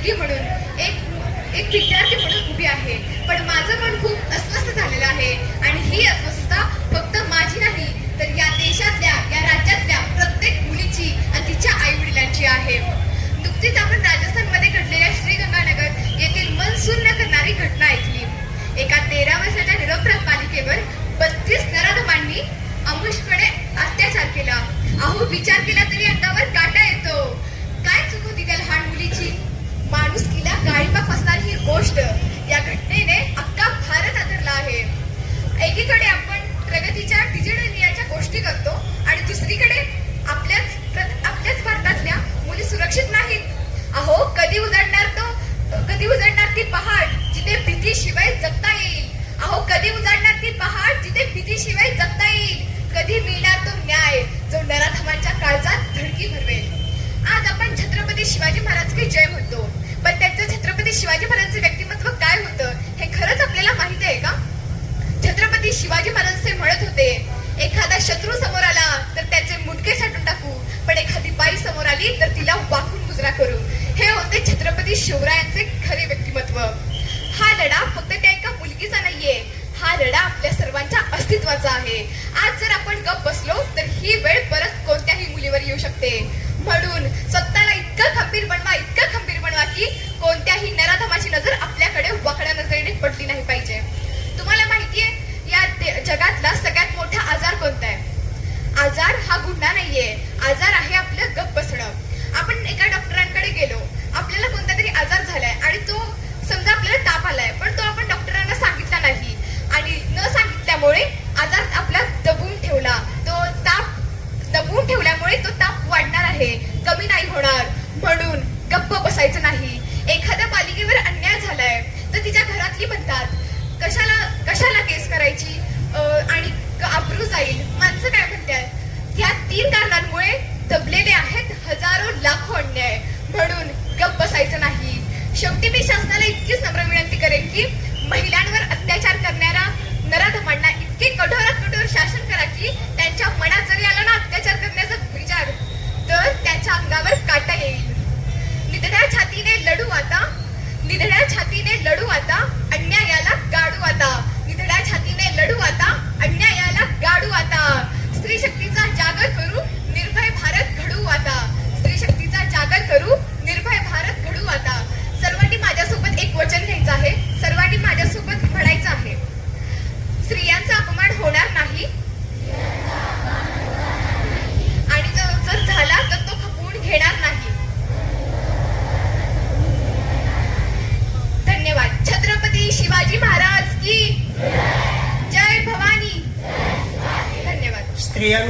मुलगी म्हणून एक विद्यार्थी म्हणून उभी आहे, पण माझं मन खूप अस्वस्थ झालेलं आहे आणि ही अस्वस्थता फक्त माझी नाही तर या देशातल्या, या राज्यातल्या प्रत्येक मुलीची आणि तिच्या आई वडिलांची आहे. नुकतीच आपण राजस्थानमध्ये घडलेल्या श्रीगंगानगर येथील मन सुन्न करणारी घटना ऐकली. एका 13 वर्षाच्या निरपराध बालिकेवर 32 नराधमांनी अमुष्पणे अत्याचार केला. अहो, विचार केला तरी अंगावर काटा येतो. काय चूक होती त्या लहान मुलीची? माणुसकीला गाळीमा फसणारी ही गोष्ट, या घटनेने अख्खा भारत आदरला आहे. एकीकडे आपण प्रगतीच्या डिजिटल इंडियाच्या गोष्टी करतो आणि दुसरीकडे आपल्याच भारतातल्या मुली सुरक्षित नाहीत. अहो, कधी उजाडणार ती पहाड जिथे भीतीशिवाय जगता येईल. अहो, कधी उजाडणार ती पहाड जिथे भीतीशिवाय जगता येईल. कधी मिळणार तो न्याय जो नराधमांच्या काळजात धडकी भरवेल. आज आपण छत्रपती शिवाजी महाराज की जय म्हणतो, पण त्यांचं छत्रपती शिवाजी महाराजांचे व्यक्तिमत्व काय होतं हे खरंच आपल्याला माहिती आहे का? छत्रपती शिवाजी महाराज ते म्हणत होते, एखादा शत्रू समोर आला तर त्याचे मुंडके छाटून टाकू, पण एखादी बाई समोर आली तर तिला वाकून गुजरा करू. हे होते छत्रपती शिवरायांचे खरे व्यक्तिमत्व. हा लढा फक्त त्या एका मुलगीचा नाहीये, हा लढा आपल्या सर्वांच्या अस्तित्वाचा आहे. आज जर आपण गप्प बसलो तर ही वेळ परत कोणत्याही मुलीवर येऊ शकते. म्हणून स्वतःला इतकं खंबीर बनवा की कोणत्याही नराधमाची नजर आपल्याकडे वाकड्या नजरेने पडली नाही पाहिजे. तुम्हाला माहितीये या जगातला सगळ्यात मोठा आजार कोणता आहे? आजार हा गुन्हा नाहीये, आजार आहे आपलं गप्प बसणं. आपण एका डॉक्टरांकडे गेलो, आपल्याला कोणता तरी आजार झालाय आणि तो समजा आपल्याला ताप आलाय, पण तो आपण डॉक्टरांना सांगितला नाही आणि न सांगितल्यामुळे आजार आपला दबून ठेवला. तो ताप दबून ठेवल्यामुळे तो ताप वाढणार आहे, कमी नाही होणार. म्हणून गप्प बसायचं नाही. एखाद्या बालिकेवर अन्याय झालाय तर तिच्या घरातली म्हणतात कशाला केस करायची आणि अब्रू जाईल. माणसं काय म्हणतात? या 3 कारणांमुळे दबलेले आहेत हजारो लाखो अन्याय. म्हणून गप्प बसायचं नाही. शेवटी मी शासनाला इतकीच नम्र विनंती करेन की महिलांवर अत्याचार करणाऱ्या नराधमांना इतके कठोरात कठोर शासन करा की त्यांच्या मनात जरी आला ना अत्याचार करण्याचा विचार तर त्याच्या अंगावर काटा येईल. निधड्या छातीने लढू आता अन्यायाला गाडू आता. निधड्या छातीने लढू आता अन्यायाला गाडू आता. स्त्री शक्तीचा जागर करू निर्भय भारत घडू आता. स्त्री शक्तीचा जागर करू निर्भय भारत घडू आता. सर्वांनी माझ्यासोबत एक वचन घ्यायचं आहे, सर्वांनी माझ्यासोबत म्हणायचं आहे, स्त्रियांचा अपमान होणार नाही आणि जर झाला तर तो खपवून घेणार नाही. धन्यवाद. छत्रपती शिवाजी महाराज की जय भवानी. धन्यवाद. स्त्रियांवर